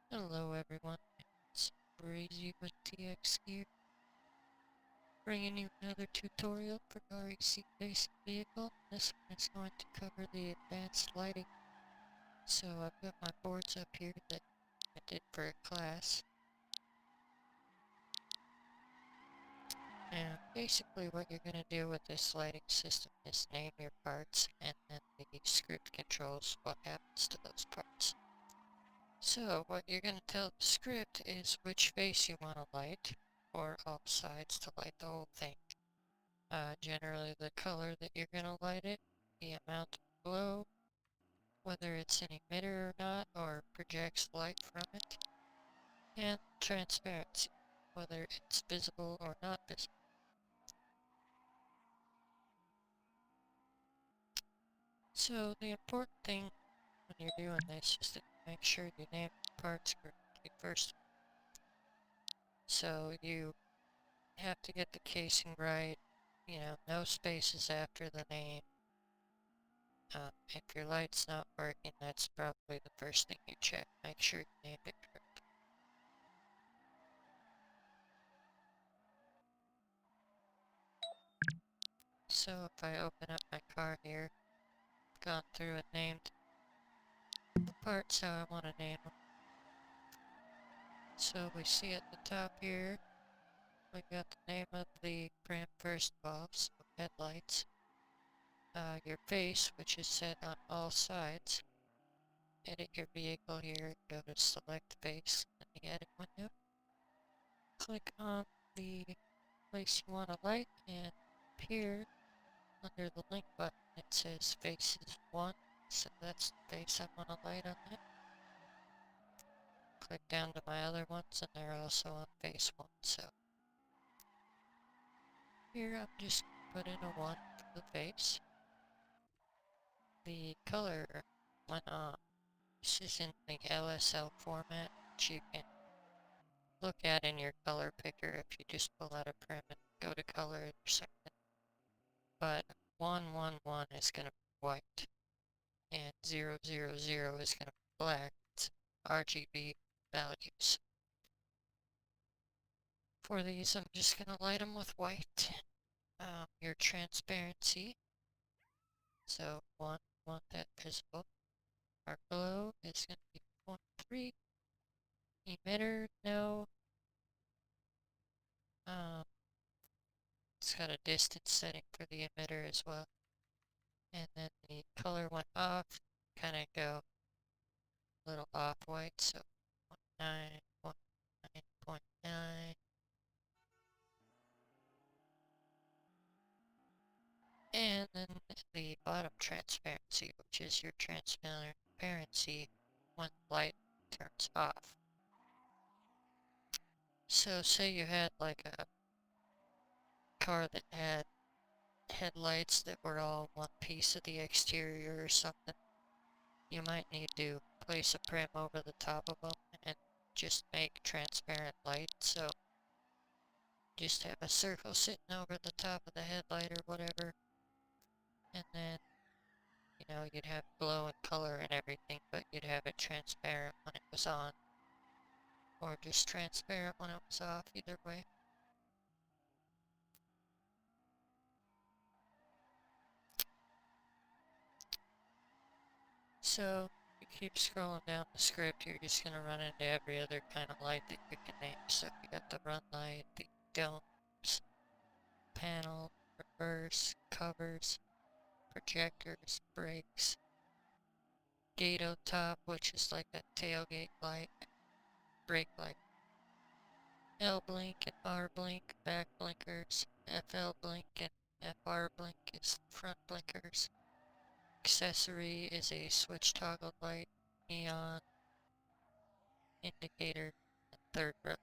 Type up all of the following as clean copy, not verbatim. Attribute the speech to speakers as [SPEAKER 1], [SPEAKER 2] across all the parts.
[SPEAKER 1] Hello everyone, it's Brazy with TX here, bringing you another tutorial for REC Basic Vehicle. This one is going to cover the advanced lighting. So I've got my boards up here that I did for a class. And basically what you're going to do with this lighting system is name your parts, and then the script controls what happens to those parts. So what you're going to tell the script is which face you want to light, or all sides to light the whole thing. Generally the color that you're going to light it, the amount of glow, whether it's an emitter or not, or projects light from it, and transparency, whether it's visible or not visible. So the important thing when you're doing this is to make sure you name the parts correctly first. So you have to get the casing right, no spaces after the name. If your light's not working, that's probably the first thing you check. Make sure you named it correctly. So if I open up my car here, I've gone through and named the parts how I want to name them. So we see at the top here, we got the name of the brand first bulb, so headlights. Your face, which is set on all sides. Edit your vehicle here, go to select face in the edit window. Click on the place you want to light, and here under the link button it says faces 1, so that's the face I want to light on that. Click down to my other ones and they're also on face 1, so here I'm just put in a 1 for the face. The color went on. This is in the LSL format, which you can look at in your color picker if you just pull out a prim and go to color or something. But 111 is going to be white, and 000 is going to be black. It's RGB values. For these, I'm just going to light them with white. Your transparency, so want that visible. Our glow is going to be 0.3. Emitter, no. It's got a distance setting for the emitter as well. And then the color went off, kind of go a little off white, so 0.9, 0.9. And then the bottom transparency, which is your transparency when the light turns off. So say you had like a car that had headlights that were all one piece of the exterior or something. You might need to place a prim over the top of them and just make transparent light. So just have a circle sitting over the top of the headlight or whatever, and then you'd have glow and color and everything, but you'd have it transparent when it was on, or just transparent when it was off, either way. So you keep scrolling down the script, you're just going to run into every other kind of light that you can name. So you got the run light, the domes, panel, reverse, covers, projectors, brakes, gate top, which is like a tailgate light, brake light, L blink and R blink, back blinkers, FL blink and FR blink is front blinkers. Accessory is a switch toggle light, neon, indicator, and third row.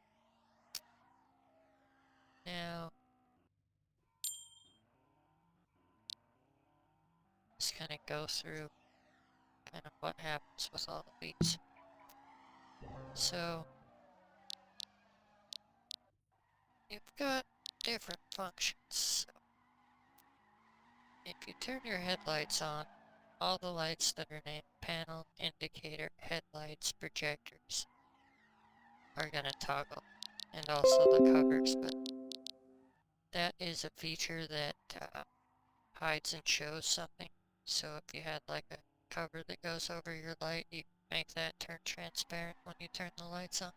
[SPEAKER 1] Now, just kind of go through kind of what happens with all of these. So, you've got different functions. So, if you turn your headlights on, all the lights that are named panel, indicator, headlights, projectors, are going to toggle, and also the covers, but that is a feature that hides and shows something. So if you had like a cover that goes over your light, you can make that turn transparent when you turn the lights on.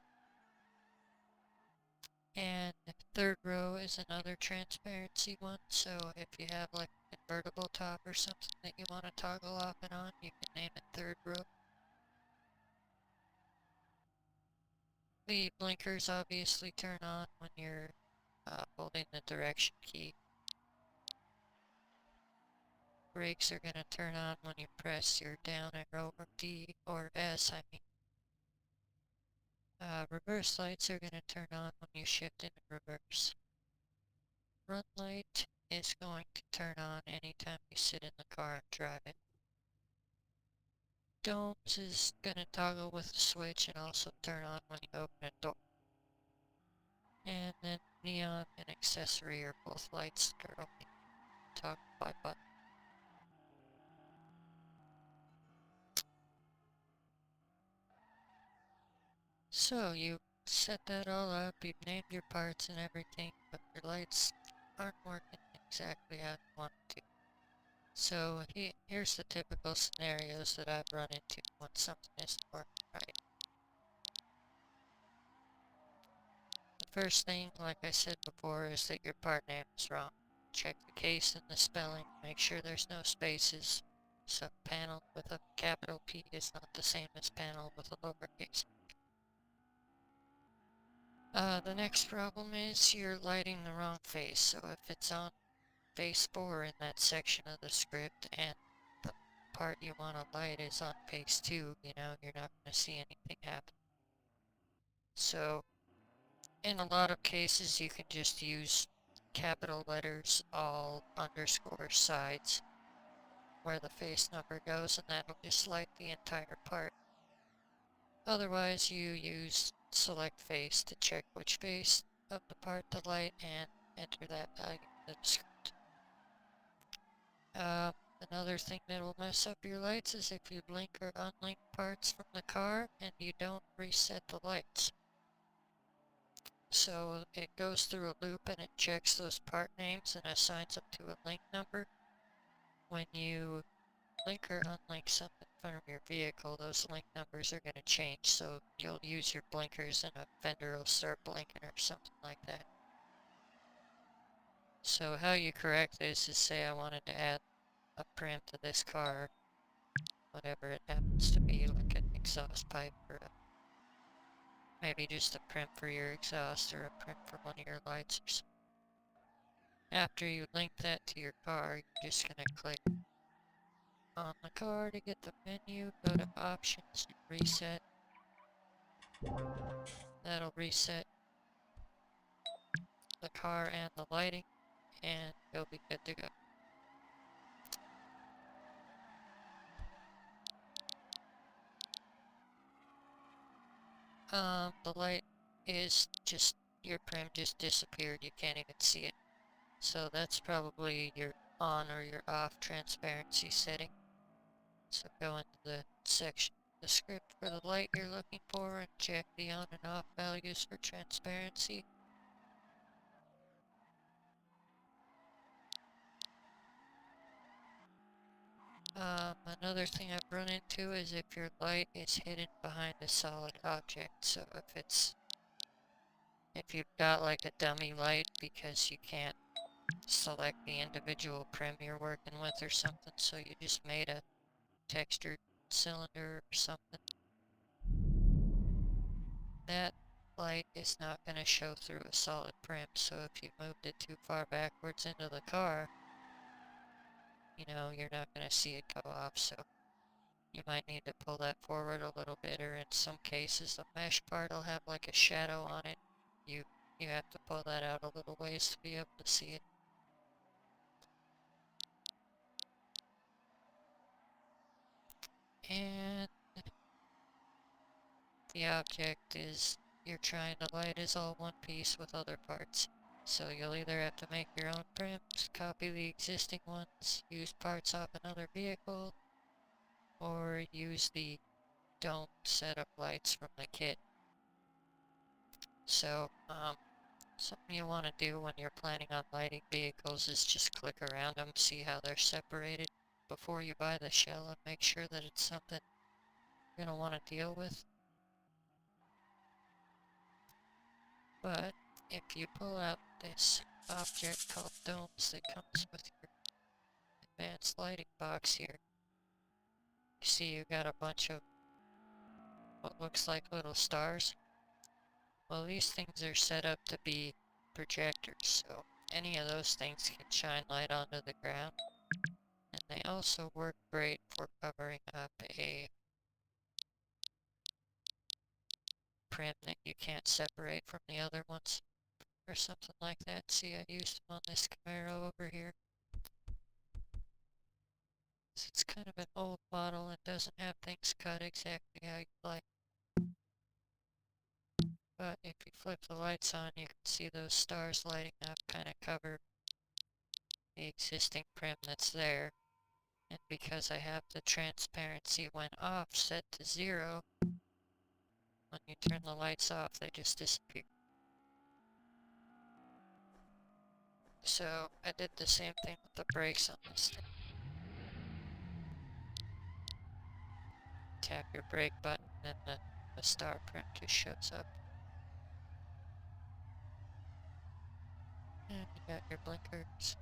[SPEAKER 1] And the third row is another transparency one, so if you have like an invertible top or something that you want to toggle off and on, you can name it third row. The blinkers obviously turn on when you're holding the direction key. Brakes are going to turn on when you press your down arrow or D or S, I mean. Reverse lights are going to turn on when you shift into reverse. Front light is going to turn on anytime you sit in the car and drive it. Domes is going to toggle with the switch and also turn on when you open a door. And then neon and accessory are both lights that are only toggled by button. So you set that all up, you've named your parts and everything, but your lights aren't working exactly how you want to. So here's the typical scenarios that I've run into when something isn't working right. The first thing, like I said before, is that your part name is wrong. Check the case and the spelling, make sure there's no spaces. So panel with a capital P is not the same as panel with a lowercase. The next problem is you're lighting the wrong face. So if it's on face 4 in that section of the script and the part you want to light is on face 2, you know, you're not going to see anything happen. So in a lot of cases you can just use capital letters, all underscore sides where the face number goes, and that'll just light the entire part. Otherwise you use select face to check which face of the part to light and enter that value in the script. Another thing that will mess up your lights is if you blink or unlink parts from the car and you don't reset the lights. So it goes through a loop and it checks those part names and assigns them to a link number. When you link or unlink something from your vehicle, those link numbers are going to change. So you'll use your blinkers and a fender will start blinking or something like that. So how you correct this is, say I wanted to add a prim to this car, whatever it happens to be, like an exhaust pipe or maybe just a prim for your exhaust or a prim for one of your lights or something. After you link that to your car, you're just going to click on the car to get the menu, go to options, reset. That'll reset the car and the lighting, and you'll be good to go. The light is just, your prim just disappeared, you can't even see it. So that's probably your on or your off transparency setting. So go into the section of the script for the light you're looking for and check the on and off values for transparency. Another thing I've run into is if your light is hidden behind a solid object. So if you've got like a dummy light because you can't select the individual prim you're working with or something, so you just made a textured cylinder or something, that light is not going to show through a solid prim. So if you moved it too far backwards into the car, you know, you're not going to see it go off. So you might need to pull that forward a little bit, or in some cases the mesh part will have like a shadow on it. You have to pull that out a little ways to be able to see it. And the object is you're trying to light is all one piece with other parts. So you'll either have to make your own prims, copy the existing ones, use parts off another vehicle, or use the don't set up lights from the kit. So, something you want to do when you're planning on lighting vehicles is just click around them, see how they're separated before you buy the shell, and make sure that it's something you're going to want to deal with. But if you pull out this object called domes that comes with your advanced lighting box here, you see you got a bunch of what looks like little stars. Well, these things are set up to be projectors, so any of those things can shine light onto the ground. And they also work great for covering up a prim that you can't separate from the other ones, or something like that. See, I used them on this Camaro over here. It's kind of an old model and doesn't have things cut exactly how you'd like. But if you flip the lights on, you can see those stars lighting up kind of cover the existing prim that's there. And because I have the transparency when off set to 0, when you turn the lights off, they just disappear. So I did the same thing with the brakes on this thing. Tap your brake button and the star prim just shows up. And you got your blinkers.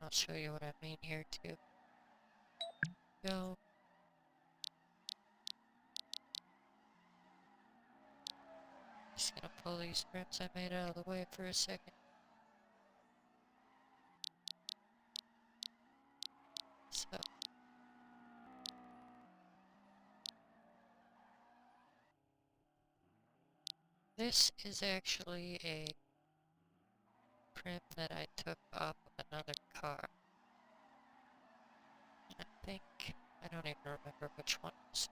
[SPEAKER 1] I'll show you what I mean here too. Go. Just gonna pull these prims I made out of the way for a second. So this is actually a prim that I took off of another car. I think, I don't even remember which one it was.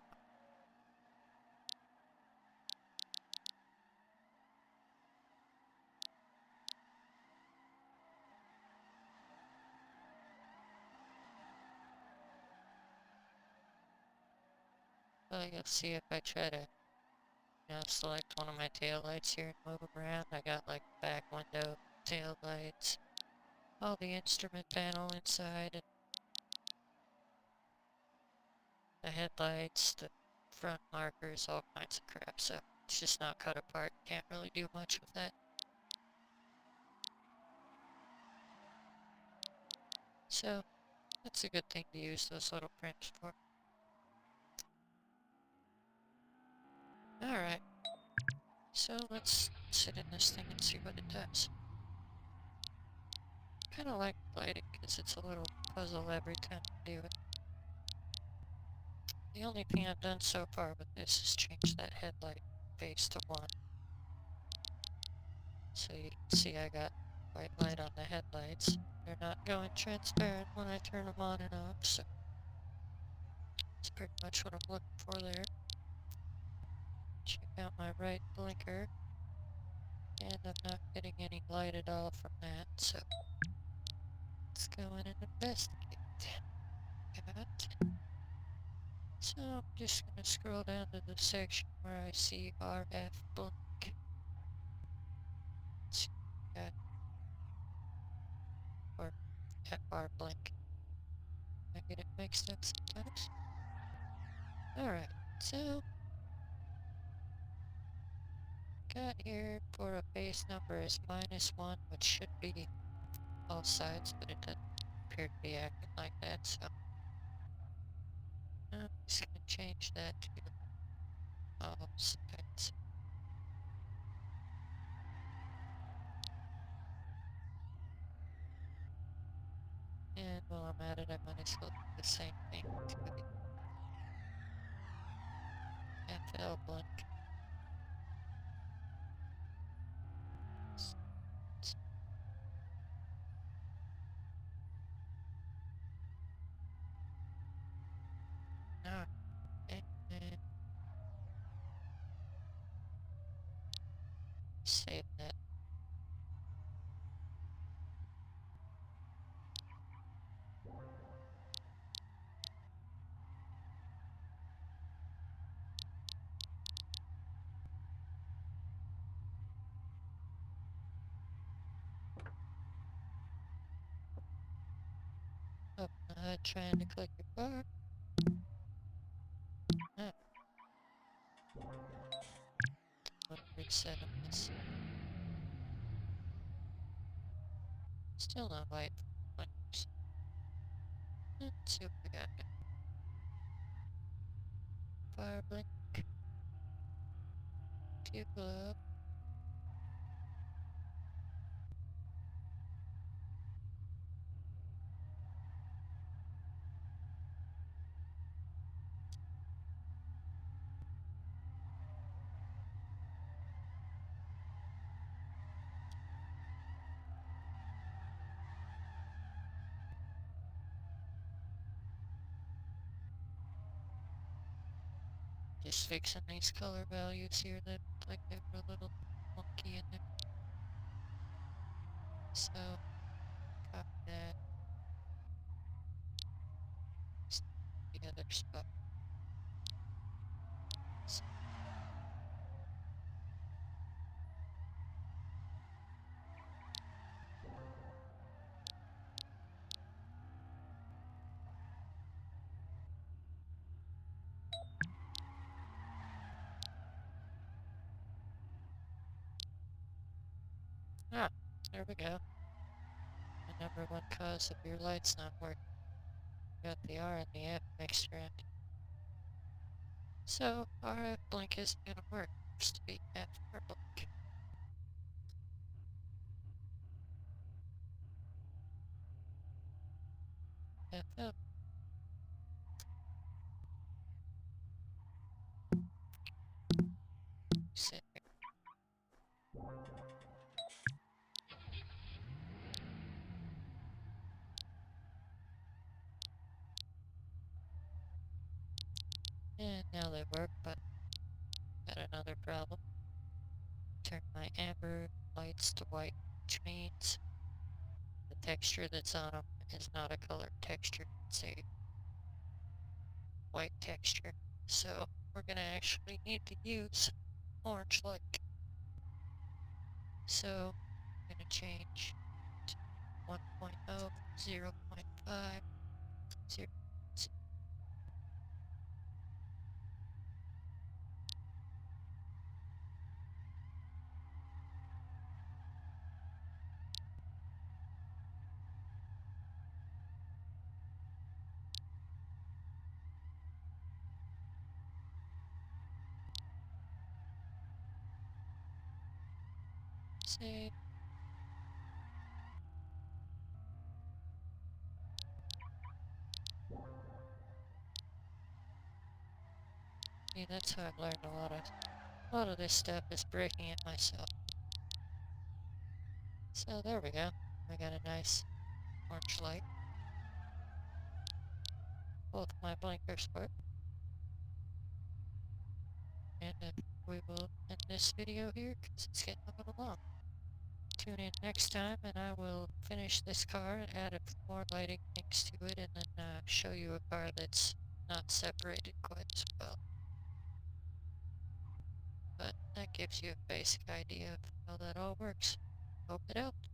[SPEAKER 1] Well, you'll see if I try to, select one of my tail lights here and move them around. I got like back window, tail lights, all the instrument panel inside, and the headlights, the front markers, all kinds of crap. So it's just not cut apart. Can't really do much with that. So that's a good thing to use those little prims for. Alright, so let's sit in this thing and see what it does. Kind of like lighting because it's a little puzzle every time you do it. The only thing I've done so far with this is change that headlight base to 1. So you can see I got white light on the headlights. They're not going transparent when I turn them on and off, so that's pretty much what I'm looking for there. Check out my right blinker, and I'm not getting any light at all from that, so let's go in and investigate. So I'm just going to scroll down to the section where I see RF blink. Let's see, got, or FR blink. I get it mixed up sometimes. Alright, so got here for a base number is -1, which should be all sides, but it doesn't appear to be acting like that, so I'm just going to change that to all sides. And while I'm at it, I might as well do the same thing to the FL blink. Alright, and then save that. trying to click your car. Ah, I'll reset on this. Still not white. Let's see what we got. Fire blink. Fuel up. Just fixing these color values here that look like they were a little wonky in there. So, copy that. The other spot. Ah, there we go. The number one cause of your lights not working. Got the R and the F mixed around. So, RF blink isn't gonna work. It has to be FR blink. FF. Sit here. And now they work, but got another problem. Turn my amber lights to white, which means the texture that's on them is not a colored texture. It's a white texture. So we're gonna actually need to use orange light. So I'm gonna change to 1.0, 0.5, 0. Save. Yeah, that's how I've learned a lot of this stuff is breaking it myself. So there we go. I got a nice orange light. Both my blinkers work. And we will end this video here because it's getting a little long. Tune in next time and I will finish this car and add a few more lighting things to it and then show you a car that's not separated quite as well. But that gives you a basic idea of how that all works. Hope it helped.